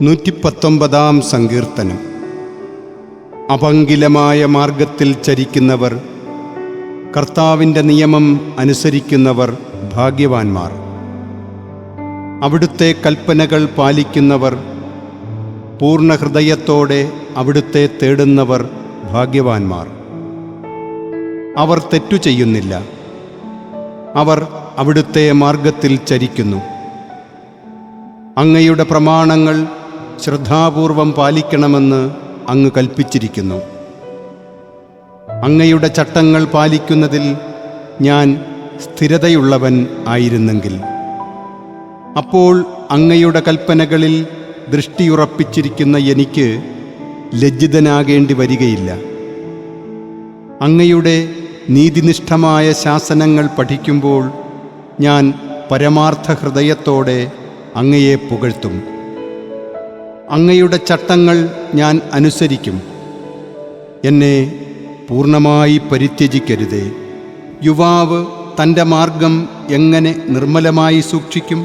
119 സങ്കീർത്തനം. അപങ്കിലമായ മാർഗത്തിൽ ചരിക്കുന്നവർ, കർത്താവിൻ്റെ നിയമം അനുസരിക്കുന്നവർ ഭാഗ്യവാന്മാർ. അവിടുത്തെ കൽപ്പനകൾ പാലിക്കുന്നവർ, പൂർണ്ണ ഹൃദയത്തോടെ അവിടുത്തെ തേടുന്നവർ ഭാഗ്യവാന്മാർ. അവർ തെറ്റു ചെയ്യുന്നില്ല, അവർ അവിടുത്തെ മാർഗത്തിൽ ചരിക്കുന്നു. അങ്ങയുടെ പ്രമാണങ്ങൾ ശ്രദ്ധാപൂർവം പാലിക്കണമെന്ന് അങ്ങ് കൽപ്പിച്ചിരിക്കുന്നു. അങ്ങയുടെ ചട്ടങ്ങൾ പാലിക്കുന്നതിൽ ഞാൻ സ്ഥിരതയുള്ളവൻ ആയിരുന്നെങ്കിൽ, അപ്പോൾ അങ്ങയുടെ കൽപ്പനകളിൽ ദൃഷ്ടിയുറപ്പിച്ചിരിക്കുന്ന എനിക്ക് ലജ്ജിതനാകേണ്ടി വരികയില്ല. അങ്ങയുടെ നീതിനിഷ്ഠമായ ശാസനങ്ങൾ പഠിക്കുമ്പോൾ ഞാൻ പരമാർത്ഥ ഹൃദയത്തോടെ അങ്ങയെ പുകഴ്ത്തും. അങ്ങയുടെ ചട്ടങ്ങൾ ഞാൻ അനുസരിക്കും. എന്നെ പൂർണ്ണമായി പരിത്യജിക്കരുതേ. യുവാവ് തൻ്റെ മാർഗം എങ്ങനെ നിർമ്മലമായി സൂക്ഷിക്കും?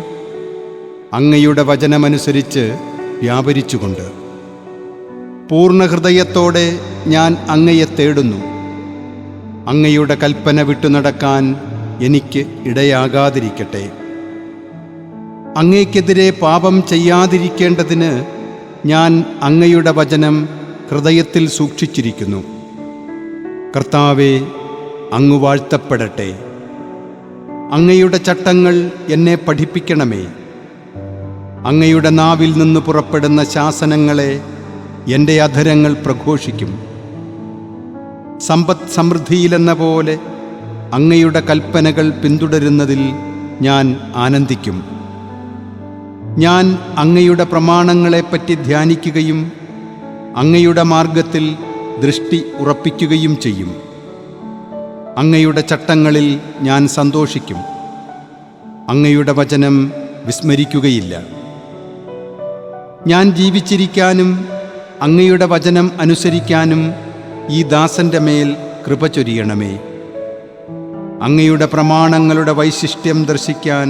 അങ്ങയുടെ വചനമനുസരിച്ച് വ്യാപരിച്ചുകൊണ്ട്. പൂർണ്ണ ഹൃദയത്തോടെ ഞാൻ അങ്ങയെ തേടുന്നു. അങ്ങയുടെ കൽപ്പന വിട്ടുനടക്കാൻ എനിക്ക് ഇടയാകാതിരിക്കട്ടെ. അങ്ങയ്ക്കെതിരെ പാപം ചെയ്യാതിരിക്കേണ്ടതിന് ഞാൻ അങ്ങയുടെ വചനം ഹൃദയത്തിൽ സൂക്ഷിച്ചിരിക്കുന്നു. കർത്താവേ, അങ്ങ് വാഴ്ത്തപ്പെടട്ടെ. അങ്ങയുടെ ചട്ടങ്ങൾ എന്നെ പഠിപ്പിക്കണമേ. അങ്ങയുടെ നാവിൽ നിന്ന് പുറപ്പെടുന്ന ശാസനങ്ങളെ എൻ്റെ അധരങ്ങൾ പ്രഘോഷിക്കും. സമ്പദ് സമൃദ്ധിയിലെന്ന പോലെ അങ്ങയുടെ കൽപ്പനകൾ പിന്തുടരുന്നതിൽ ഞാൻ ആനന്ദിക്കും. ഞാൻ അങ്ങയുടെ പ്രമാണങ്ങളെപ്പറ്റി ധ്യാനിക്കുകയും അങ്ങയുടെ മാർഗത്തിൽ ദൃഷ്ടി ഉറപ്പിക്കുകയും ചെയ്യും. അങ്ങയുടെ ചട്ടങ്ങളിൽ ഞാൻ സന്തോഷിക്കും. അങ്ങയുടെ വചനം വിസ്മരിക്കുകയില്ല. ഞാൻ ജീവിച്ചിരിക്കാനും അങ്ങയുടെ വചനം അനുസരിക്കാനും ഈ ദാസന്റെ മേൽ കൃപ ചൊരിയണമേ. അങ്ങയുടെ പ്രമാണങ്ങളുടെ വൈശിഷ്ട്യം ദർശിക്കാൻ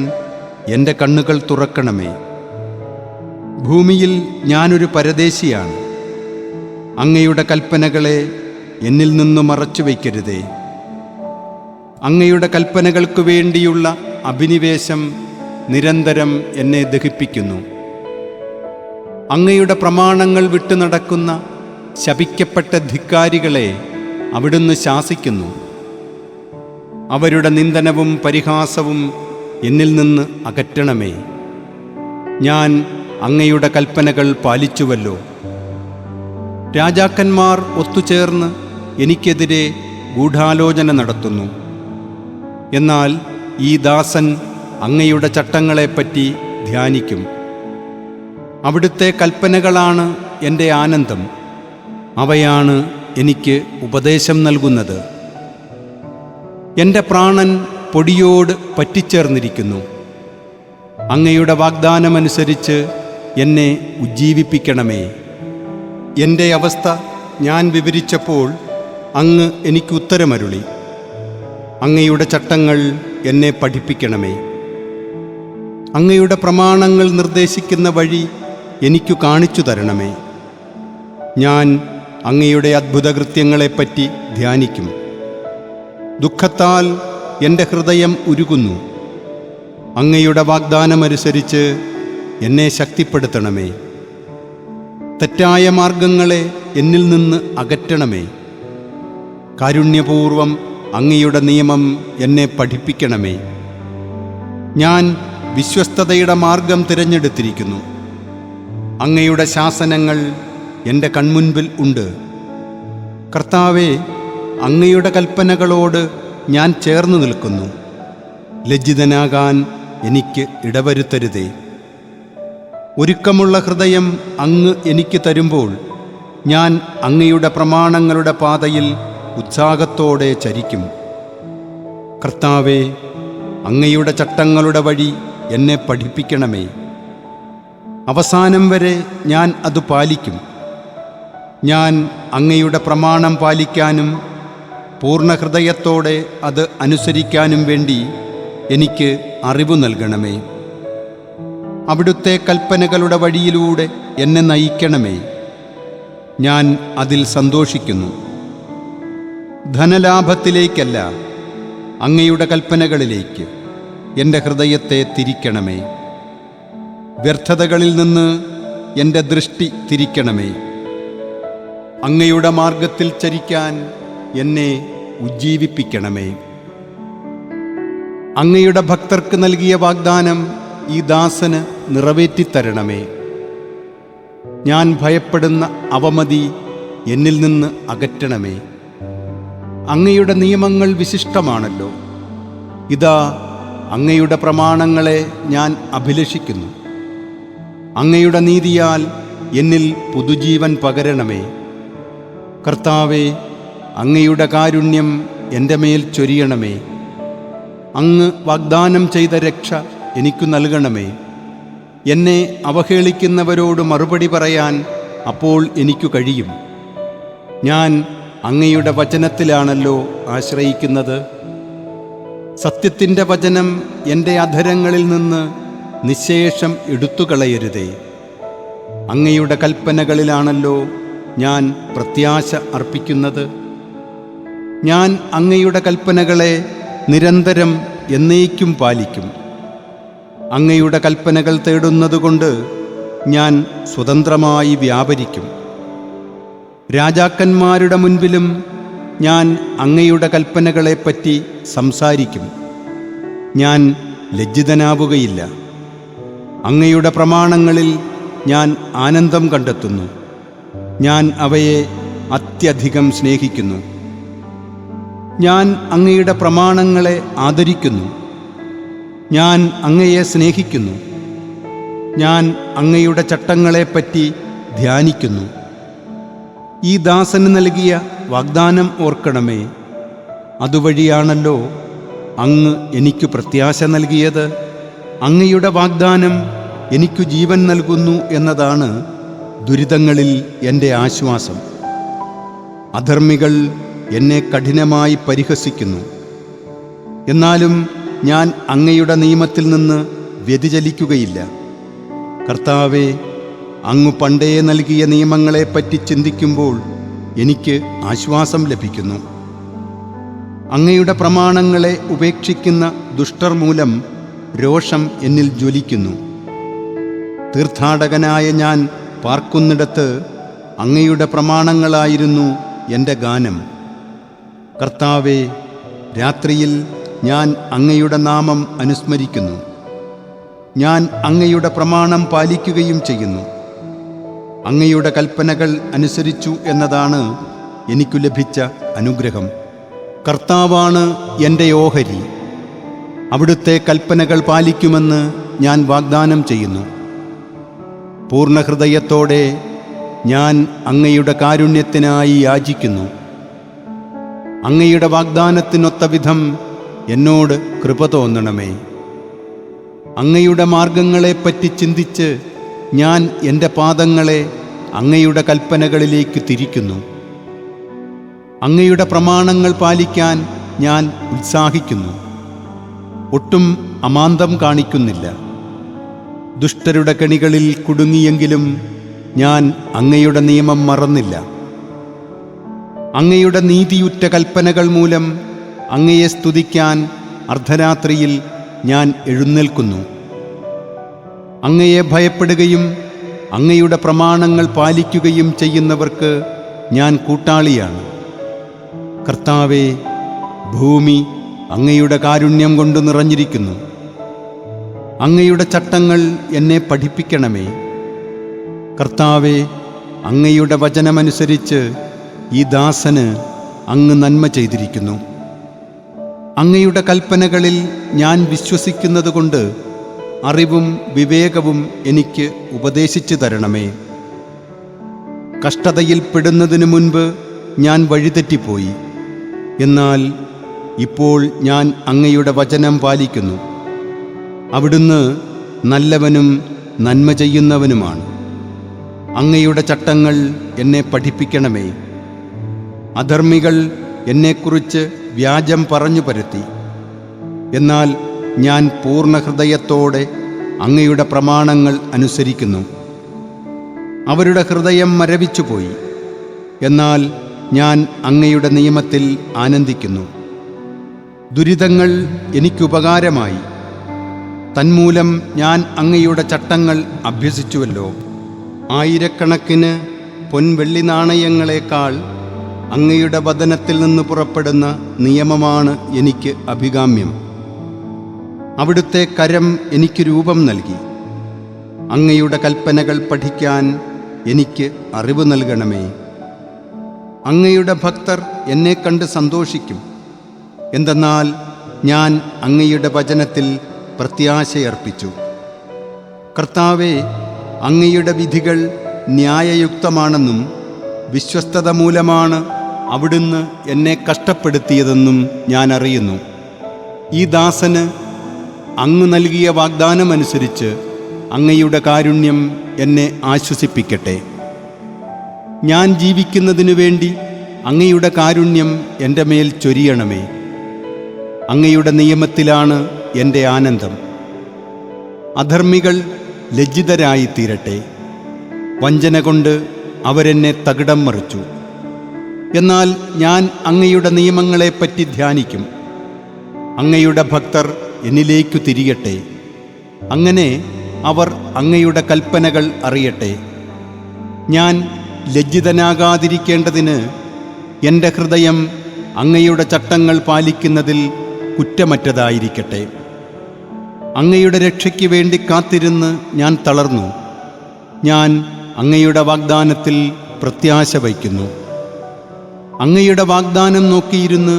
എൻ്റെ കണ്ണുകൾ തുറക്കണമേ. ഭൂമിയിൽ ഞാനൊരു പരദേശിയാണ്. അങ്ങയുടെ കൽപ്പനകളെ എന്നിൽ നിന്ന് മറച്ചു വയ്ക്കരുതേ. അങ്ങയുടെ കൽപ്പനകൾക്കു വേണ്ടിയുള്ള അഭിനിവേശം നിരന്തരം എന്നെ ദഹിപ്പിക്കുന്നു. അങ്ങയുടെ പ്രമാണങ്ങൾ വിട്ടു നടക്കുന്ന ശപിക്കപ്പെട്ട ധിക്കാരികളെ അവിടുന്ന് ശാസിക്കുന്നു. അവരുടെ നിന്ദനവും പരിഹാസവും എന്നിൽ നിന്ന് അകറ്റണമേ. ഞാൻ അങ്ങയുടെ കൽപ്പനകൾ പാലിച്ചുവല്ലോ. രാജാക്കന്മാർ ഒത്തുചേർന്ന് എനിക്കെതിരെ ഗൂഢാലോചന നടത്തുന്നു. എന്നാൽ ഈ ദാസൻ അങ്ങയുടെ ചട്ടങ്ങളെപ്പറ്റി ധ്യാനിക്കും. അവിടുത്തെ കൽപ്പനകളാണ് എൻ്റെ ആനന്ദം. അവയാണ് എനിക്ക് ഉപദേശം നൽകുന്നത്. എൻ്റെ പ്രാണൻ പൊടിയോട് പറ്റിച്ചേർന്നിരിക്കുന്നു. അങ്ങയുടെ വാഗ്ദാനമനുസരിച്ച് എന്നെ ഉജ്ജീവിപ്പിക്കണമേ. എൻ്റെ അവസ്ഥ ഞാൻ വിവരിച്ചപ്പോൾ അങ്ങ് എനിക്ക് ഉത്തരമരുളി. അങ്ങയുടെ ചട്ടങ്ങൾ എന്നെ പഠിപ്പിക്കണമേ. അങ്ങയുടെ പ്രമാണങ്ങൾ നിർദ്ദേശിക്കുന്ന വഴി എനിക്കു കാണിച്ചു തരണമേ. ഞാൻ അങ്ങയുടെ അത്ഭുതകൃത്യങ്ങളെപ്പറ്റി ധ്യാനിക്കും. ദുഃഖത്താൽ എൻ്റെ ഹൃദയം ഉരുകുന്നു. അങ്ങയുടെ വാഗ്ദാനമനുസരിച്ച് എന്നെ ശക്തിപ്പെടുത്തണമേ. തെറ്റായ മാർഗങ്ങളെ എന്നിൽ നിന്ന് അകറ്റണമേ. കാരുണ്യപൂർവം അങ്ങയുടെ നിയമം എന്നെ പഠിപ്പിക്കണമേ. ഞാൻ വിശ്വസ്തതയുടെ മാർഗം തിരഞ്ഞെടുത്തിരിക്കുന്നു. അങ്ങയുടെ ശാസനങ്ങൾ എൻ്റെ കൺമുൻപിൽ ഉണ്ട്. കർത്താവേ, അങ്ങയുടെ കൽപ്പനകളോട് ഞാൻ ചേർന്നു നിൽക്കുന്നു. ലജ്ജിതനാകാൻ എനിക്ക് ഇടവരുത്തരുതേ. ഒരുക്കമുള്ള ഹൃദയം അങ്ങ് എനിക്ക് തരുമ്പോൾ ഞാൻ അങ്ങയുടെ പ്രമാണങ്ങളുടെ പാതയിൽ ഉത്സാഹത്തോടെ ചരിക്കും. കർത്താവേ, അങ്ങയുടെ ചട്ടങ്ങളുടെ വഴി എന്നെ പഠിപ്പിക്കണമേ. അവസാനം വരെ ഞാൻ അത് പാലിക്കും. ഞാൻ അങ്ങയുടെ പ്രമാണം പാലിക്കാനും പൂർണ്ണ ഹൃദയത്തോടെ അത് അനുസരിക്കാനും വേണ്ടി എനിക്ക് അറിവ് നൽകണമേ. അവിടുത്തെ കൽപ്പനകളുടെ വഴിയിലൂടെ എന്നെ നയിക്കണമേ. ഞാൻ അതിൽ സന്തോഷിക്കുന്നു. ധനലാഭത്തിലേക്കല്ല, അങ്ങയുടെ കൽപ്പനകളിലേക്ക് എൻ്റെ ഹൃദയത്തെ തിരിക്കണമേ. വ്യർത്ഥതകളിൽ നിന്ന് എൻ്റെ ദൃഷ്ടി തിരിക്കണമേ. അങ്ങയുടെ മാർഗത്തിൽ ചരിക്കാൻ എന്നെ ഉജ്ജീവിപ്പിക്കണമേ. അങ്ങയുടെ ഭക്തർക്ക് നൽകിയ വാഗ്ദാനം ഈ ദാസന് നിറവേറ്റിത്തരണമേ. ഞാൻ ഭയപ്പെടുന്ന അവമതി എന്നിൽ നിന്ന് അകറ്റണമേ. അങ്ങയുടെ നിയമങ്ങൾ വിശിഷ്ടമാണല്ലോ. ഇതാ, അങ്ങയുടെ പ്രമാണങ്ങളെ ഞാൻ അഭിലഷിക്കുന്നു. അങ്ങയുടെ നീതിയാൽ എന്നിൽ പുതുജീവൻ പകരണമേ. കർത്താവേ, അങ്ങയുടെ കാരുണ്യം എൻ്റെ മേൽ ചൊരിയണമേ. അങ്ങ് വാഗ്ദാനം ചെയ്ത രക്ഷ എനിക്കു നൽകണമേ. എന്നെ അവഹേളിക്കുന്നവരോട് മറുപടി പറയാൻ അപ്പോൾ എനിക്കു കഴിയും. ഞാൻ അങ്ങയുടെ വചനത്തിലാണല്ലോ ആശ്രയിക്കുന്നത്. സത്യത്തിൻ്റെ വചനം എൻ്റെ അധരങ്ങളിൽ നിന്ന് നിശേഷം എടുത്തുകളയരുതേ. അങ്ങയുടെ കൽപ്പനകളിലാണല്ലോ ഞാൻ പ്രത്യാശ അർപ്പിക്കുന്നത്. ഞാൻ അങ്ങയുടെ കൽപ്പനകളെ നിരന്തരം എന്നേക്കും പാലിക്കും. അങ്ങയുടെ കൽപ്പനകൾ തേടുന്നതുകൊണ്ട് ഞാൻ സ്വതന്ത്രമായി വ്യാപരിക്കും. രാജാക്കന്മാരുടെ മുൻപിലും ഞാൻ അങ്ങയുടെ കൽപ്പനകളെപ്പറ്റി സംസാരിക്കും. ഞാൻ ലജ്ജിതനാവുകയില്ല. അങ്ങയുടെ പ്രമാണങ്ങളിൽ ഞാൻ ആനന്ദം കണ്ടെത്തുന്നു. ഞാൻ അവയെ അത്യധികം സ്നേഹിക്കുന്നു. ഞാൻ അങ്ങയുടെ പ്രമാണങ്ങളെ ആദരിക്കുന്നു. ഞാൻ അങ്ങയെ സ്നേഹിക്കുന്നു. ഞാൻ അങ്ങയുടെ ചട്ടങ്ങളെപ്പറ്റി ധ്യാനിക്കുന്നു. ഈ ദാസന് നൽകിയ വാഗ്ദാനം ഓർക്കണമേ. അതുവഴിയാണല്ലോ അങ്ങ് എനിക്കു പ്രത്യാശ നൽകിയത്. അങ്ങയുടെ വാഗ്ദാനം എനിക്കു ജീവൻ നൽകുന്നു എന്നതാണ് ദുരിതങ്ങളിൽ എൻ്റെ ആശ്വാസം. അധർമ്മികൾ എന്നെ കഠിനമായി പരിഹസിക്കുന്നു. എന്നാലും ഞാൻ അങ്ങയുടെ നിയമത്തിൽ നിന്ന് വ്യതിചലിക്കുകയില്ല. കർത്താവേ, അങ്ങ് പണ്ടേ നൽകിയ നിയമങ്ങളെപ്പറ്റി ചിന്തിക്കുമ്പോൾ എനിക്ക് ആശ്വാസം ലഭിക്കുന്നു. അങ്ങയുടെ പ്രമാണങ്ങളെ ഉപേക്ഷിക്കുന്ന ദുഷ്ടർ മൂലം രോഷം എന്നിൽ ജ്വലിക്കുന്നു. തീർത്ഥാടകനായ ഞാൻ പാർക്കുന്നിടത്ത് അങ്ങയുടെ പ്രമാണങ്ങളായിരുന്നു എൻ്റെ ഗാനം. കർത്താവേ, രാത്രിയിൽ ഞാൻ അങ്ങയുടെ നാമം അനുസ്മരിക്കുന്നു. ഞാൻ അങ്ങയുടെ പ്രമാണം പാലിക്കുകയും ചെയ്യുന്നു. അങ്ങയുടെ കൽപ്പനകൾ അനുസരിച്ചു എന്നതാണ് എനിക്കു ലഭിച്ച അനുഗ്രഹം. കർത്താവാണ് എൻ്റെ ഓഹരി. അവിടുത്തെ കൽപ്പനകൾ പാലിക്കുമെന്ന് ഞാൻ വാഗ്ദാനം ചെയ്യുന്നു. പൂർണ്ണഹൃദയത്തോടെ ഞാൻ അങ്ങയുടെ കാരുണ്യത്തിനായി യാചിക്കുന്നു. അങ്ങയുടെ വാഗ്ദാനത്തിനൊത്ത വിധം എന്നോട് കൃപ തോന്നണമേ. അങ്ങയുടെ മാർഗങ്ങളെപ്പറ്റി ചിന്തിച്ച് ഞാൻ എൻ്റെ പാദങ്ങളെ അങ്ങയുടെ കൽപ്പനകളിലേക്ക് തിരിക്കുന്നു. അങ്ങയുടെ പ്രമാണങ്ങൾ പാലിക്കാൻ ഞാൻ ഉത്സാഹിക്കുന്നു. ഒട്ടും അമാന്തം കാണിക്കുന്നില്ല. ദുഷ്ടരുടെ കെണികളിൽ കുടുങ്ങിയെങ്കിലും ഞാൻ അങ്ങയുടെ നിയമം മറന്നില്ല. അങ്ങയുടെ നീതിയുറ്റ കൽപ്പനകൾ മൂലം അങ്ങയെ സ്തുതിക്കാൻ അർദ്ധരാത്രിയിൽ ഞാൻ എഴുന്നേൽക്കുന്നു. അങ്ങയെ ഭയപ്പെടുകയും അങ്ങയുടെ പ്രമാണങ്ങൾ പാലിക്കുകയും ചെയ്യുന്നവർക്ക് ഞാൻ കൂട്ടാളിയാണ്. കർത്താവേ, ഭൂമി അങ്ങയുടെ കാരുണ്യം കൊണ്ട് നിറഞ്ഞിരിക്കുന്നു. അങ്ങയുടെ ചട്ടങ്ങൾ എന്നെ പഠിപ്പിക്കണമേ. കർത്താവേ, അങ്ങയുടെ വചനമനുസരിച്ച് ഈ ദാസന് അങ്ങ് നന്മ ചെയ്തിരിക്കുന്നു. അങ്ങയുടെ കൽപ്പനകളിൽ ഞാൻ വിശ്വസിക്കുന്നതുകൊണ്ട് അറിവും വിവേകവും എനിക്ക് ഉപദേശിച്ചു തരണമേ. കഷ്ടതയിൽ പെടുന്നതിനു മുൻപ് ഞാൻ വഴിതെറ്റിപ്പോയി. എന്നാൽ ഇപ്പോൾ ഞാൻ അങ്ങയുടെ വചനം പാലിക്കുന്നു. അവിടുന്ന് നല്ലവനും നന്മ ചെയ്യുന്നവനുമാണ്. അങ്ങയുടെ ചട്ടങ്ങൾ എന്നെ പഠിപ്പിക്കണമേ. അധർമ്മികൾ എന്നെക്കുറിച്ച് വ്യാജം പറഞ്ഞു പരത്തി. എന്നാൽ ഞാൻ പൂർണ്ണ ഹൃദയത്തോടെ അങ്ങയുടെ പ്രമാണങ്ങൾ അനുസരിക്കുന്നു. അവരുടെ ഹൃദയം മരവിച്ചുപോയി. എന്നാൽ ഞാൻ അങ്ങയുടെ നിയമത്തിൽ ആനന്ദിക്കുന്നു. ദുരിതങ്ങൾ എനിക്കുപകാരമായി. തന്മൂലം ഞാൻ അങ്ങയുടെ ചട്ടങ്ങൾ അഭ്യസിച്ചുവല്ലോ. ആയിരക്കണക്കിന് പൊൻവെള്ളി നാണയങ്ങളെക്കാൾ അങ്ങയുടെ വദനത്തിൽ നിന്ന് പുറപ്പെടുന്ന നിയമമാണ് എനിക്ക് അഭികാമ്യം. അവിടുത്തെ കരം എനിക്ക് രൂപം നൽകി. അങ്ങയുടെ കൽപ്പനകൾ പഠിക്കാൻ എനിക്ക് അറിവ് നൽകണമേ. അങ്ങയുടെ ഭക്തർ എന്നെ കണ്ട് സന്തോഷിക്കും. എന്തെന്നാൽ ഞാൻ അങ്ങയുടെ വചനത്തിൽ പ്രത്യാശയർപ്പിച്ചു. കർത്താവേ, അങ്ങയുടെ വിധികൾ ന്യായയുക്തമാണെന്നും വിശ്വസ്തത മൂലമാണ് അവിടുന്ന് എന്നെ കഷ്ടപ്പെടുത്തിയതെന്നും ഞാൻ അറിയുന്നു. ഈ ദാസന് അങ്ങ് നൽകിയ വാഗ്ദാനമനുസരിച്ച് അങ്ങയുടെ കാരുണ്യം എന്നെ ആശ്വസിപ്പിക്കട്ടെ. ഞാൻ ജീവിക്കുന്നതിനു വേണ്ടി അങ്ങയുടെ കാരുണ്യം എൻ്റെ മേൽ ചൊരിയണമേ. അങ്ങയുടെ നിയമത്തിലാണ് എൻ്റെ ആനന്ദം. അധർമ്മികൾ ലജ്ജിതരായിത്തീരട്ടെ. വഞ്ചന കൊണ്ട് അവരെന്നെ തകിടം മറിച്ചു. എന്നാൽ ഞാൻ അങ്ങയുടെ നിയമങ്ങളെപ്പറ്റി ധ്യാനിക്കും. അങ്ങയുടെ ഭക്തർ എന്നിലേക്കു തിരിയട്ടെ. അങ്ങനെ അവർ അങ്ങയുടെ കൽപ്പനകൾ അറിയട്ടെ. ഞാൻ ലജ്ജിതനാകാതിരിക്കേണ്ടതിന് എൻ്റെ ഹൃദയം അങ്ങയുടെ ചട്ടങ്ങൾ പാലിക്കുന്നതിൽ കുറ്റമറ്റതായിരിക്കട്ടെ. അങ്ങയുടെ രക്ഷയ്ക്ക് വേണ്ടി കാത്തിരുന്ന് ഞാൻ തളർന്നു. ഞാൻ അങ്ങയുടെ വാഗ്ദാനത്തിൽ പ്രത്യാശ വയ്ക്കുന്നു. അങ്ങയുടെ വാഗ്ദാനം നോക്കിയിരുന്ന്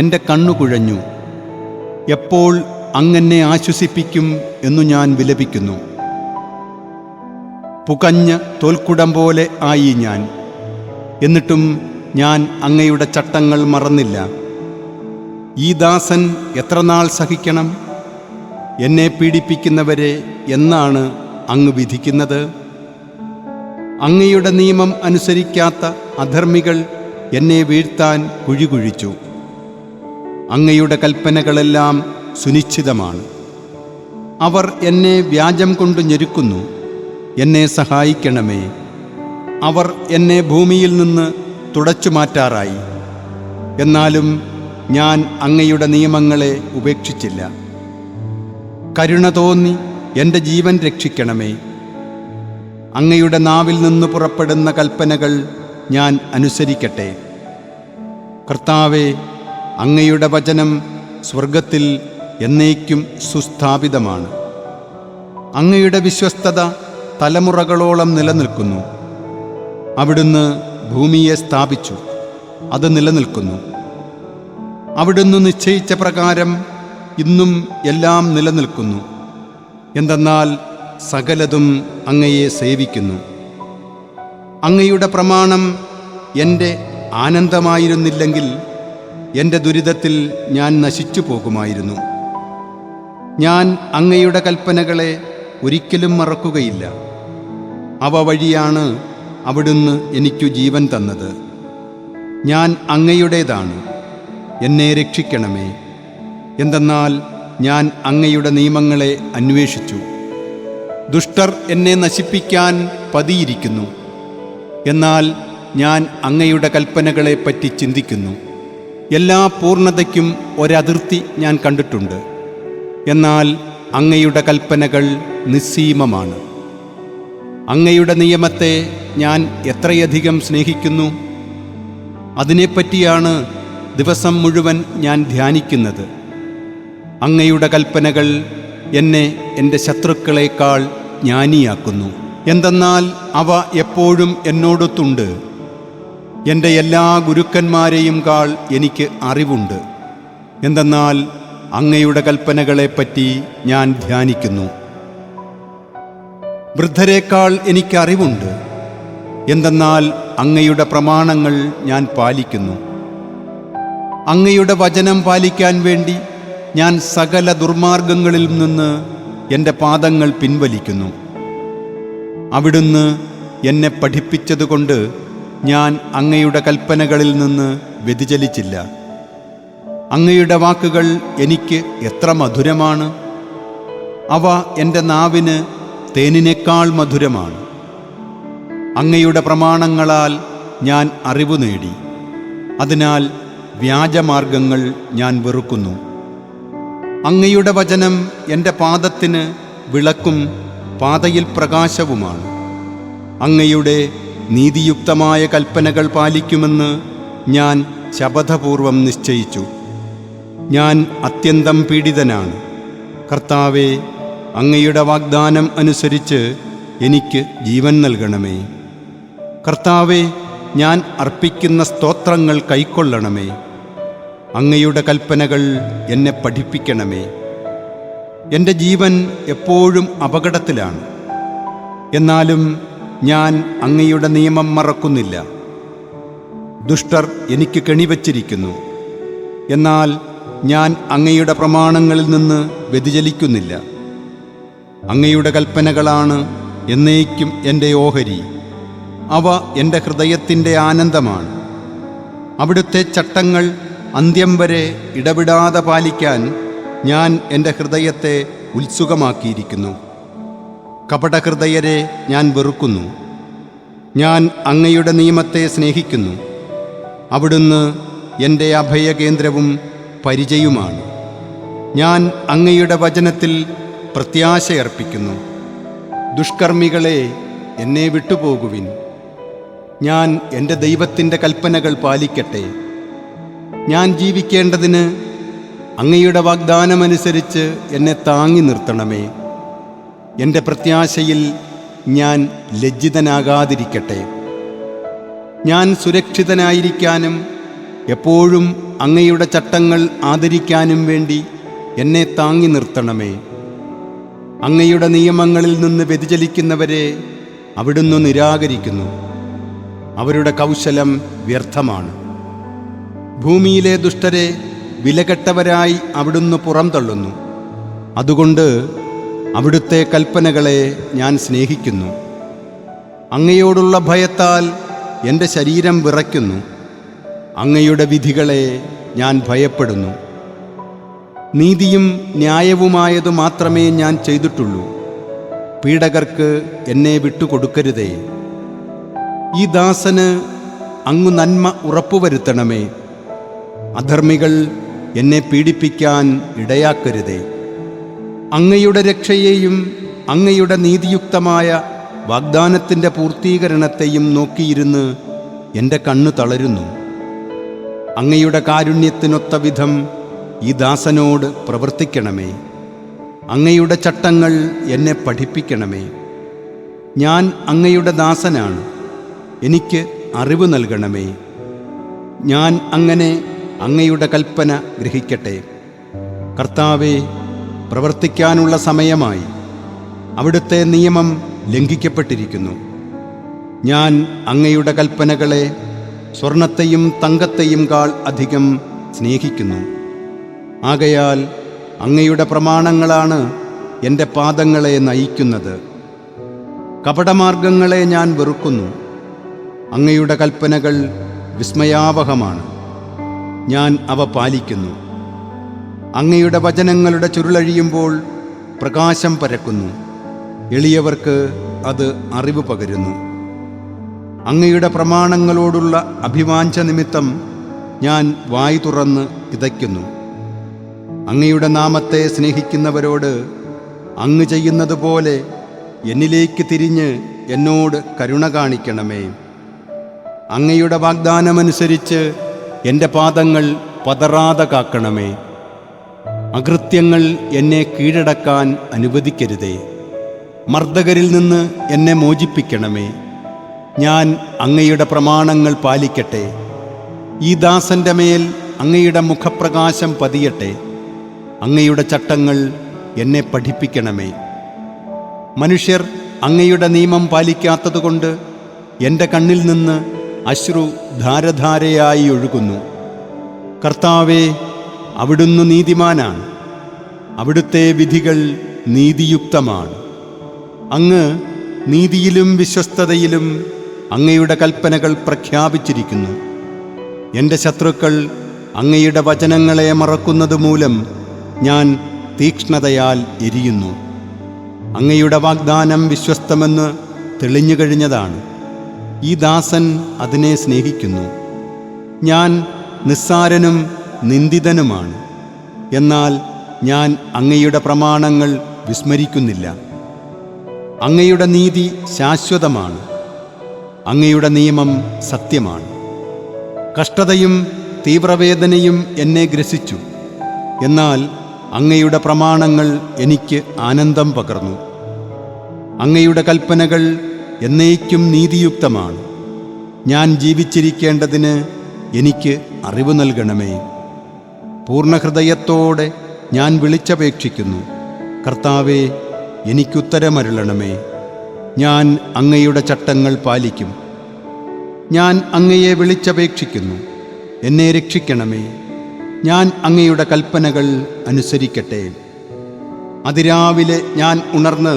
എൻ്റെ കണ്ണു കുഴഞ്ഞു. എപ്പോൾ അങ്ങെന്നെ ആശ്വസിപ്പിക്കും എന്നു ഞാൻ വിലപിക്കുന്നു. പുകഞ്ഞ തോൽക്കുടം പോലെ ആയി ഞാൻ. എന്നിട്ടും ഞാൻ അങ്ങയുടെ ചട്ടങ്ങൾ മറന്നില്ല. ഈ ദാസൻ എത്രനാൾ സഹിക്കണം? എന്നെ പീഡിപ്പിക്കുന്നവരെ എന്നാണ് അങ്ങ് വിധിക്കുന്നത്? അങ്ങയുടെ നിയമം അനുസരിക്കാത്ത അധർമ്മികൾ എന്നെ വീഴ്ത്താൻ കുഴികുഴിച്ചു. അങ്ങയുടെ കൽപ്പനകളെല്ലാം സുനിശ്ചിതമാണ്. അവർ എന്നെ വ്യാജം കൊണ്ട് ഞെരുക്കുന്നു. എന്നെ സഹായിക്കണമേ. അവർ എന്നെ ഭൂമിയിൽ നിന്ന് തുടച്ചു മാറ്റാറായി. എന്നാലും ഞാൻ അങ്ങയുടെ നിയമങ്ങളെ ഉപേക്ഷിച്ചില്ല. കരുണ തോന്നി എൻ്റെ ജീവൻ രക്ഷിക്കണമേ. അങ്ങയുടെ നാവിൽ നിന്ന് പുറപ്പെടുന്ന കൽപ്പനകൾ ഞാൻ അനുസരിക്കട്ടെ. കർത്താവേ, അങ്ങയുടെ വചനം സ്വർഗത്തിൽ എന്നേക്കും സുസ്ഥാപിതമാണ്. അങ്ങയുടെ വിശ്വസ്തത തലമുറകളോളം നിലനിൽക്കുന്നു. അവിടുന്ന് ഭൂമിയെ സ്ഥാപിച്ചു, അത് നിലനിൽക്കുന്നു. അവിടുന്ന് നിശ്ചയിച്ച പ്രകാരം ഇന്നും എല്ലാം നിലനിൽക്കുന്നു. എന്തെന്നാൽ സകലതും അങ്ങയെ സേവിക്കുന്നു. അങ്ങയുടെ പ്രമാണം എൻ്റെ ആനന്ദമായിരുന്നില്ലെങ്കിൽ എൻ്റെ ദുരിതത്തിൽ ഞാൻ നശിച്ചു പോകുമായിരുന്നു. ഞാൻ അങ്ങയുടെ കൽപ്പനകളെ ഒരിക്കലും മറക്കുകയില്ല. അവ വഴിയാണ് അവിടുന്ന് എനിക്കു ജീവൻ തന്നത്. ഞാൻ അങ്ങയുടേതാണ്. എന്നെ രക്ഷിക്കണമേ. എന്തെന്നാൽ ഞാൻ അങ്ങയുടെ നിയമങ്ങളെ അന്വേഷിച്ചു. ദുഷ്ടർ എന്നെ നശിപ്പിക്കാൻ പതിയിരിക്കുന്നു. എന്നാൽ ഞാൻ അങ്ങയുടെ കൽപ്പനകളെപ്പറ്റി ചിന്തിക്കുന്നു. എല്ലാ പൂർണ്ണതയ്ക്കും ഒരതിർത്തി ഞാൻ കണ്ടിട്ടുണ്ട്. എന്നാൽ അങ്ങയുടെ കൽപ്പനകൾ നിസ്സീമമാണ്. അങ്ങയുടെ നിയമത്തെ ഞാൻ എത്രയധികം സ്നേഹിക്കുന്നു! അതിനെപ്പറ്റിയാണ് ദിവസം മുഴുവൻ ഞാൻ ധ്യാനിക്കുന്നത്. അങ്ങയുടെ കൽപ്പനകൾ എന്നെ എൻ്റെ ശത്രുക്കളേക്കാൾ ജ്ഞാനിയാക്കുന്നു. എന്തെന്നാൽ അവ എപ്പോഴും എന്നോടൊത്തുണ്ട്. എൻ്റെ എല്ലാ ഗുരുക്കന്മാരെയും കാൾ എനിക്ക് അറിവുണ്ട്. എന്തെന്നാൽ അങ്ങയുടെ കൽപ്പനകളെപ്പറ്റി ഞാൻ ധ്യാനിക്കുന്നു. വൃദ്ധരേക്കാൾ എനിക്കറിവുണ്ട്. എന്തെന്നാൽ അങ്ങയുടെ പ്രമാണങ്ങൾ ഞാൻ പാലിക്കുന്നു. അങ്ങയുടെ വചനം പാലിക്കാൻ വേണ്ടി ഞാൻ സകല ദുർമാർഗങ്ങളിൽ നിന്ന് എൻ്റെ പാദങ്ങൾ പിൻവലിക്കുന്നു. അവിടുന്ന് എന്നെ പഠിപ്പിച്ചതുകൊണ്ട് ഞാൻ അങ്ങയുടെ കൽപ്പനകളിൽ നിന്ന് വ്യതിചലിച്ചില്ല. അങ്ങയുടെ വാക്കുകൾ എനിക്ക് എത്ര മധുരമാണ്! അവ എൻ്റെ നാവിന് തേനിനേക്കാൾ മധുരമാണ്. അങ്ങയുടെ പ്രമാണങ്ങളാൽ ഞാൻ അറിവ് നേടി. അതിനാൽ വ്യാജമാർഗങ്ങൾ ഞാൻ വെറുക്കുന്നു. അങ്ങയുടെ വചനം എൻ്റെ പാദത്തിന് വിളക്കും പാതയിൽ പ്രകാശവുമാണ്. അങ്ങയുടെ നീതിയുക്തമായ കൽപ്പനകൾ പാലിക്കുമെന്ന് ഞാൻ ശപഥപൂർവം നിശ്ചയിച്ചു. ഞാൻ അത്യന്തം പീഡിതനാണ്. കർത്താവേ, അങ്ങയുടെ വാഗ്ദാനം അനുസരിച്ച് എനിക്ക് ജീവൻ നൽകണമേ. കർത്താവേ, ഞാൻ അർപ്പിക്കുന്ന സ്തോത്രങ്ങൾ കൈക്കൊള്ളണമേ. അങ്ങയുടെ കൽപ്പനകൾ എന്നെ പഠിപ്പിക്കണമേ. എൻ്റെ ജീവൻ എപ്പോഴും അപകടത്തിലാണ്. എന്നാലും ഞാൻ അങ്ങയുടെ നിയമം മറക്കുന്നില്ല. ദുഷ്ടർ എനിക്ക് കെണിവച്ചിരിക്കുന്നു. എന്നാൽ ഞാൻ അങ്ങയുടെ പ്രമാണങ്ങളിൽ നിന്ന് വ്യതിചലിക്കുന്നില്ല. അങ്ങയുടെ കൽപ്പനകളാണ് എന്നേക്കും എൻ്റെ ഓഹരി. അവ എൻ്റെ ഹൃദയത്തിൻ്റെ ആനന്ദമാണ്. അവിടുത്തെ ചട്ടങ്ങൾ അന്ത്യം വരെ ഇടവിടാതെ പാലിക്കാൻ ഞാൻ എൻ്റെ ഹൃദയത്തെ ഉത്സുകമാക്കിയിരിക്കുന്നു. കപടഹൃദയരെ ഞാൻ വെറുക്കുന്നു. ഞാൻ അങ്ങയുടെ നിയമത്തെ സ്നേഹിക്കുന്നു. അവിടുന്ന് എൻ്റെ അഭയകേന്ദ്രവും പരിചയുമാണ്. ഞാൻ അങ്ങയുടെ വചനത്തിൽ പ്രത്യാശയർപ്പിക്കുന്നു. ദുഷ്കർമ്മികളെ, എന്നെ വിട്ടുപോകുവിൻ. ഞാൻ എൻ്റെ ദൈവത്തിൻ്റെ കൽപ്പനകൾ പാലിക്കട്ടെ. ഞാൻ ജീവിക്കേണ്ടതിന് അങ്ങയുടെ വാഗ്ദാനമനുസരിച്ച് എന്നെ താങ്ങി നിർത്തണമേ. എൻ്റെ പ്രത്യാശയിൽ ഞാൻ ലജ്ജിതനാകാതിരിക്കട്ടെ. ഞാൻ സുരക്ഷിതനായിരിക്കാനും എപ്പോഴും അങ്ങയുടെ ചട്ടങ്ങൾ ആദരിക്കാനും വേണ്ടി എന്നെ താങ്ങി നിർത്തണമേ. അങ്ങയുടെ നിയമങ്ങളിൽ നിന്ന് വ്യതിചലിക്കുന്നവരെ അവിടുന്ന് നിരാകരിക്കുന്നു. അവരുടെ കൗശലം വ്യർത്ഥമാണ്. ഭൂമിയിലെ ദുഷ്ടരെ വിലകെട്ടവരായി അവിടുന്ന് പുറംതള്ളുന്നു. അതുകൊണ്ട് അവിടുത്തെ കൽപ്പനകളെ ഞാൻ സ്നേഹിക്കുന്നു. അങ്ങയോടുള്ള ഭയത്താൽ എൻ്റെ ശരീരം വിറയ്ക്കുന്നു. അങ്ങയുടെ വിധികളെ ഞാൻ ഭയപ്പെടുന്നു. നീതിയും ന്യായവുമായതു മാത്രമേ ഞാൻ ചെയ്തിട്ടുള്ളൂ. പീഡകർക്ക് എന്നെ വിട്ടുകൊടുക്കരുതേ. ഈ ദാസന് അങ്ങ് നന്മ ഉറപ്പുവരുത്തണമേ. അധർമ്മികൾ എന്നെ പീഡിപ്പിക്കാൻ ഇടയാക്കരുതേ. അങ്ങയുടെ രക്ഷയെയും അങ്ങയുടെ നീതിയുക്തമായ വാഗ്ദാനത്തിൻ്റെ പൂർത്തീകരണത്തെയും നോക്കിയിരുന്ന് എൻ്റെ കണ്ണു തളരുന്നു. അങ്ങയുടെ കാരുണ്യത്തിനൊത്ത വിധം ഈ ദാസനോട് പ്രവർത്തിക്കണമേ. അങ്ങയുടെ ചട്ടങ്ങൾ എന്നെ പഠിപ്പിക്കണമേ. ഞാൻ അങ്ങയുടെ ദാസനാണ്. എനിക്ക് അറിവ് നൽകണമേ. ഞാൻ അങ്ങനെ അങ്ങയുടെ കൽപ്പന ഗ്രഹിക്കട്ടെ. കർത്താവേ, പ്രവർത്തിക്കാനുള്ള സമയമായി. അവിടുത്തെ നിയമം ലംഘിക്കപ്പെട്ടിരിക്കുന്നു. ഞാൻ അങ്ങയുടെ കൽപ്പനകളെ സ്വർണത്തെയും തങ്കത്തെയും കാൾ അധികം സ്നേഹിക്കുന്നു. ആകയാൽ അങ്ങയുടെ പ്രമാണങ്ങളാണ് എൻ്റെ പാദങ്ങളെ നയിക്കുന്നത്. കപടമാർഗങ്ങളെ ഞാൻ വെറുക്കുന്നു. അങ്ങയുടെ കൽപ്പനകൾ വിസ്മയാവഹമാണ്. ഞാൻ അവ പാലിക്കുന്നു. അങ്ങയുടെ വചനങ്ങളുടെ ചുരുളഴിയുമ്പോൾ പ്രകാശം പരക്കുന്നു. എളിയവർക്ക് അത് അറിവ് പകരുന്നു. അങ്ങയുടെ പ്രമാണങ്ങളോടുള്ള അഭിവാഞ്ച നിമിത്തം ഞാൻ വായ് തുറന്ന് കിതയ്ക്കുന്നു. അങ്ങയുടെ നാമത്തെ സ്നേഹിക്കുന്നവരോട് അങ്ങ് ചെയ്യുന്നത് പോലെ എന്നിലേക്ക് തിരിഞ്ഞ് എന്നോട് കരുണ കാണിക്കണമേ. അങ്ങയുടെ വാഗ്ദാനമനുസരിച്ച് എൻ്റെ പാദങ്ങൾ പതറാതെ കാക്കണമേ. അകൃത്യങ്ങൾ എന്നെ കീഴടക്കാൻ അനുവദിക്കരുതേ. മർദ്ദകരിൽ നിന്ന് എന്നെ മോചിപ്പിക്കണമേ. ഞാൻ അങ്ങയുടെ പ്രമാണങ്ങൾ പാലിക്കട്ടെ. ഈ ദാസന്റെ മേൽ അങ്ങയുടെ മുഖപ്രകാശം പതിയട്ടെ. അങ്ങയുടെ ചട്ടങ്ങൾ എന്നെ പഠിപ്പിക്കണമേ. മനുഷ്യർ അങ്ങയുടെ നിയമം പാലിക്കാത്തതുകൊണ്ട് എൻ്റെ കണ്ണിൽ നിന്ന് അശ്രു ധാരധാരയായി ഒഴുകുന്നു. കർത്താവേ, അവിടുന്ന് നീതിമാനാണ്. അവിടുത്തെ വിധികൾ നീതിയുക്തമാണ്. അങ്ങ് നീതിയിലും വിശ്വസ്തതയിലും അങ്ങയുടെ കൽപ്പനകൾ പ്രഖ്യാപിച്ചിരിക്കുന്നു. എൻ്റെ ശത്രുക്കൾ അങ്ങയുടെ വചനങ്ങളെ മറക്കുന്നത് മൂലം ഞാൻ തീക്ഷ്ണതയാൽ എരിയുന്നു. അങ്ങയുടെ വാഗ്ദാനം വിശ്വസ്തമെന്ന് തെളിഞ്ഞു കഴിഞ്ഞതാണ്. ഈ ദാസൻ അതിനെ സ്നേഹിക്കുന്നു. ഞാൻ നിസ്സാരനും നിന്ദിതനുമാണ്, എന്നാൽ ഞാൻ അങ്ങയുടെ പ്രമാണങ്ങൾ വിസ്മരിക്കുന്നില്ല. അങ്ങയുടെ നീതി ശാശ്വതമാണ്, അങ്ങയുടെ നിയമം സത്യമാണ്. കഷ്ടതയും തീവ്രവേദനയും എന്നെ ഗ്രസിച്ചു, എന്നാൽ അങ്ങയുടെ പ്രമാണങ്ങൾ എനിക്ക് ആനന്ദം പകർന്നു. അങ്ങയുടെ കൽപ്പനകൾ എന്നേക്കും നീതിയുക്തമാണ്. ഞാൻ ജീവിച്ചിരിക്കേണ്ടതിന് എനിക്ക് അറിവ് നൽകണമേ. പൂർണ്ണഹൃദയത്തോടെ ഞാൻ വിളിച്ചപേക്ഷിക്കുന്നു. കർത്താവേ, എനിക്കുത്തരമരുളണമേ. ഞാൻ അങ്ങയുടെ ചട്ടങ്ങൾ പാലിക്കും. ഞാൻ അങ്ങയെ വിളിച്ചപേക്ഷിക്കുന്നു. എന്നെ രക്ഷിക്കണമേ. ഞാൻ അങ്ങയുടെ കൽപ്പനകൾ അനുസരിക്കട്ടെ. അതിരാവിലെ ഞാൻ ഉണർന്ന്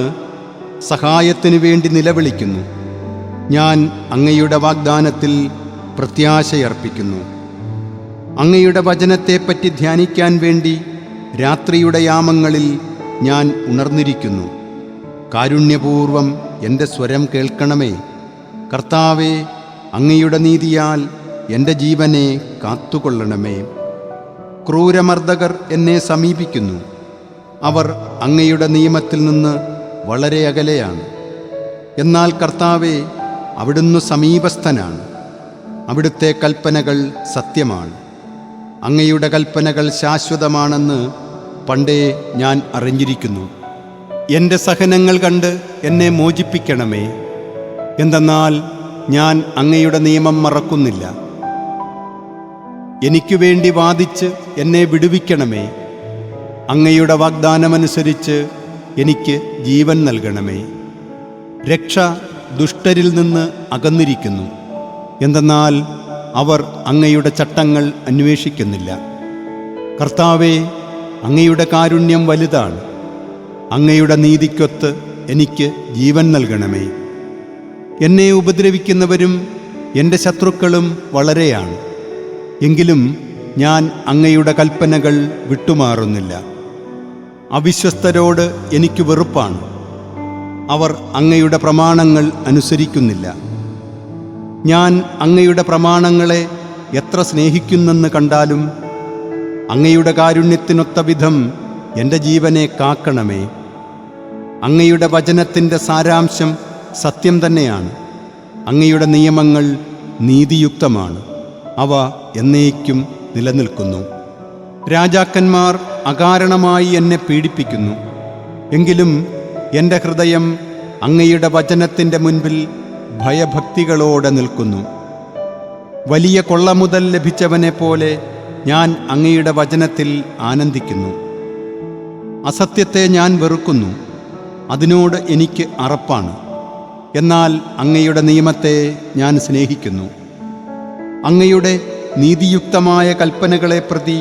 സഹായത്തിനു വേണ്ടി നിലവിളിക്കുന്നു. ഞാൻ അങ്ങയുടെ വാഗ്ദാനത്തിൽ പ്രത്യാശയർപ്പിക്കുന്നു. അങ്ങയുടെ വചനത്തെപ്പറ്റി ധ്യാനിക്കാൻ വേണ്ടി രാത്രിയുടെ യാമങ്ങളിൽ ഞാൻ ഉണർന്നിരിക്കുന്നു. കാരുണ്യപൂർവം എൻ്റെ സ്വരം കേൾക്കണമേ. കർത്താവേ, അങ്ങയുടെ നീതിയാൽ എൻ്റെ ജീവനെ കാത്തുകൊള്ളണമേ. ക്രൂരമർദ്ദകർ എന്നെ സമീപിക്കുന്നു. അവർ അങ്ങയുടെ നിയമത്തിൽ നിന്ന് വളരെ അകലെയാണ്. എന്നാൽ കർത്താവേ, അവിടുന്ന് സമീപസ്ഥനാണ്. അവിടുത്തെ കൽപ്പനകൾ സത്യമാണ്. അങ്ങയുടെ കൽപ്പനകൾ ശാശ്വതമാണെന്ന് പണ്ടേ ഞാൻ അറിഞ്ഞിരിക്കുന്നു. എൻ്റെ സഹനങ്ങൾ കണ്ട് എന്നെ മോചിപ്പിക്കണമേ. എന്തെന്നാൽ ഞാൻ അങ്ങയുടെ നിയമം മറക്കുന്നില്ല. എനിക്കു വേണ്ടി വാദിച്ച് എന്നെ വിടുവിക്കണമേ. അങ്ങയുടെ വാഗ്ദാനമനുസരിച്ച് എനിക്ക് ജീവൻ നൽകണമേ. രക്ഷ ദുഷ്ടരിൽ നിന്ന് അകന്നിരിക്കുന്നു. എന്തെന്നാൽ അവർ അങ്ങയുടെ ചട്ടങ്ങൾ അന്വേഷിക്കുന്നില്ല. കർത്താവേ, അങ്ങയുടെ കാരുണ്യം വലുതാണ്. അങ്ങയുടെ നീതിക്കൊത്ത് എനിക്ക് ജീവൻ നൽകണമേ. എന്നെ ഉപദ്രവിക്കുന്നവരും എൻ്റെ ശത്രുക്കളും വളരെയാണ്. എങ്കിലും ഞാൻ അങ്ങയുടെ കൽപ്പനകൾ വിട്ടുമാറുന്നില്ല. അവിശ്വസ്തരോട് എനിക്ക് വെറുപ്പാണ്. അവർ അങ്ങയുടെ പ്രമാണങ്ങൾ അനുസരിക്കുന്നില്ല. ഞാൻ അങ്ങയുടെ പ്രമാണങ്ങളെ എത്ര സ്നേഹിക്കുന്നെന്ന് കണ്ടാലും അങ്ങയുടെ കാരുണ്യത്തിനൊത്ത വിധം എൻ്റെ ജീവനെ കാക്കണമേ. അങ്ങയുടെ വചനത്തിൻ്റെ സാരാംശം സത്യം തന്നെയാണ്. അങ്ങയുടെ നിയമങ്ങൾ നീതിയുക്തമാണ്. അവ എന്നേക്കും നിലനിൽക്കുന്നു. രാജാക്കന്മാർ അകാരണമായി എന്നെ പീഡിപ്പിക്കുന്നു. എങ്കിലും എൻ്റെ ഹൃദയം അങ്ങയുടെ വചനത്തിൻ്റെ മുൻപിൽ ഭയഭക്തികളോടെ നിൽക്കുന്നു. വലിയ കൊള്ള മുതൽ ലഭിച്ചവനെ പോലെ ഞാൻ അങ്ങയുടെ വചനത്തിൽ ആനന്ദിക്കുന്നു. അസത്യത്തെ ഞാൻ വെറുക്കുന്നു. അതിനോട് എനിക്ക് അറപ്പാണ്. എന്നാൽ അങ്ങയുടെ നിയമത്തെ ഞാൻ സ്നേഹിക്കുന്നു. അങ്ങയുടെ നീതിയുക്തമായ കൽപ്പനകളെ പ്രതി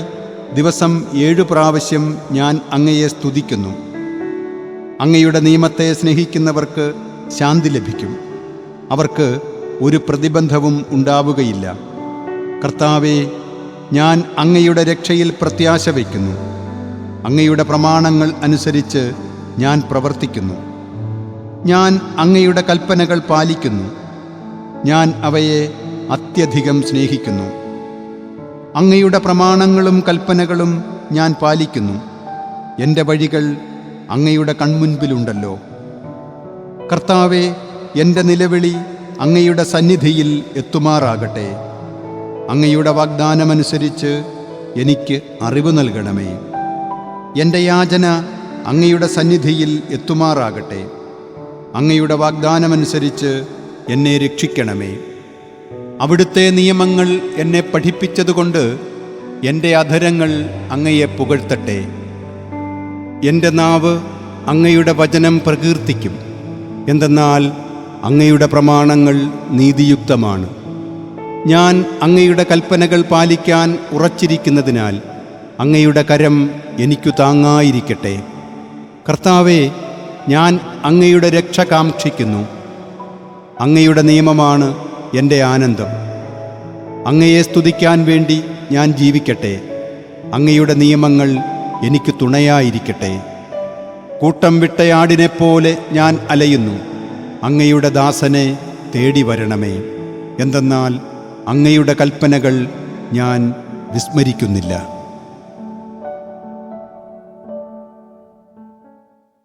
ദിവസം 7 പ്രാവശ്യം ഞാൻ അങ്ങയെ സ്തുതിക്കുന്നു. അങ്ങയുടെ നിയമത്തെ സ്നേഹിക്കുന്നവർക്ക് ശാന്തി ലഭിക്കും. അവർക്ക് ഒരു പ്രതിബന്ധവും ഉണ്ടാവുകയില്ല. കർത്താവേ, ഞാൻ അങ്ങയുടെ രക്ഷയിൽ പ്രത്യാശ വയ്ക്കുന്നു. അങ്ങയുടെ പ്രമാണങ്ങൾ അനുസരിച്ച് ഞാൻ പ്രവർത്തിക്കുന്നു. ഞാൻ അങ്ങയുടെ കൽപ്പനകൾ പാലിക്കുന്നു. ഞാൻ അവയെ അത്യധികം സ്നേഹിക്കുന്നു. അങ്ങയുടെ പ്രമാണങ്ങളും കൽപ്പനകളും ഞാൻ പാലിക്കുന്നു. എൻ്റെ വഴികൾ അങ്ങയുടെ കൺമുൻപിലുണ്ടല്ലോ. കർത്താവേ, എൻ്റെ നിലവിളി അങ്ങയുടെ സന്നിധിയിൽ എത്തുമാറാകട്ടെ. അങ്ങയുടെ വാഗ്ദാനമനുസരിച്ച് എനിക്ക് അറിവ് നൽകണമേ. എൻ്റെ യാചന അങ്ങയുടെ സന്നിധിയിൽ എത്തുമാറാകട്ടെ. അങ്ങയുടെ വാഗ്ദാനമനുസരിച്ച് എന്നെ രക്ഷിക്കണമേ. അവിടുത്തെ നിയമങ്ങൾ എന്നെ പഠിപ്പിച്ചതുകൊണ്ട് എൻ്റെ അധരങ്ങൾ അങ്ങയെ പുകഴ്ത്തട്ടെ. എൻ്റെ നാവ് അങ്ങയുടെ വചനം പ്രകീർത്തിക്കും. എന്തെന്നാൽ അങ്ങയുടെ പ്രമാണങ്ങൾ നീതിയുക്തമാണ്. ഞാൻ അങ്ങയുടെ കൽപ്പനകൾ പാലിക്കാൻ ഉറച്ചിരിക്കുന്നതിനാൽ അങ്ങയുടെ കരം എനിക്കു താങ്ങായിരിക്കട്ടെ. കർത്താവേ, ഞാൻ അങ്ങയുടെ രക്ഷ കാംക്ഷിക്കുന്നു. അങ്ങയുടെ നിയമമാണ് എൻ്റെ ആനന്ദം. അങ്ങയെ സ്തുതിക്കാൻ വേണ്ടി ഞാൻ ജീവിക്കട്ടെ. അങ്ങയുടെ നിയമങ്ങൾ എനിക്ക് തുണയായിരിക്കട്ടെ. കൂട്ടം വിട്ടയാടിനെപ്പോലെ ഞാൻ അലയുന്നു. അങ്ങയുടെ ദാസനെ തേടി വരണമേ. എന്തെന്നാൽ അങ്ങയുടെ കൽപ്പനകൾ ഞാൻ വിസ്മരിക്കുന്നില്ല.